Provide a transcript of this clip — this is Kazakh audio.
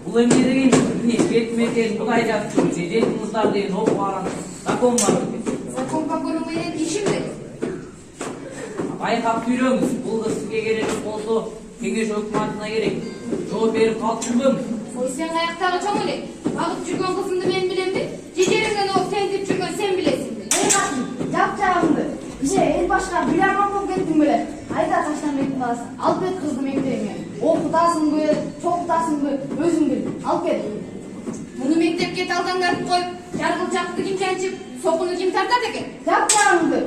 Бұл емне деген не бетмекен Құдай жақтыру жедел жұмыстар деген оқу араны закон бар екен. Закон по көрінмейден ешімді. Байқап үйреңіз, бұл қыз сізге керек болса кеңеш өкіметіне керек. Жауап беріп қалыпсың ба? Ой, сен қаяқтағы чоң елек. Бағыт жүрген қызымды мен білем бе? Жежеріңнен ол тентіп жүрген сен білесің бе? Ey қасым, жап-жағыңды. Кеше ел башқа бір аман болып кеттің біле. Айда таштанбайтын қаласың. Алып кет қызды мектебіңе. Оқытасың бе, çoğutасың бе, өзің біл. Алып кет. Мұны мектепке талдандырып қойып, жарғылжақты кім жаншып, соқыны кім тартады екен? Жап-жағыңды.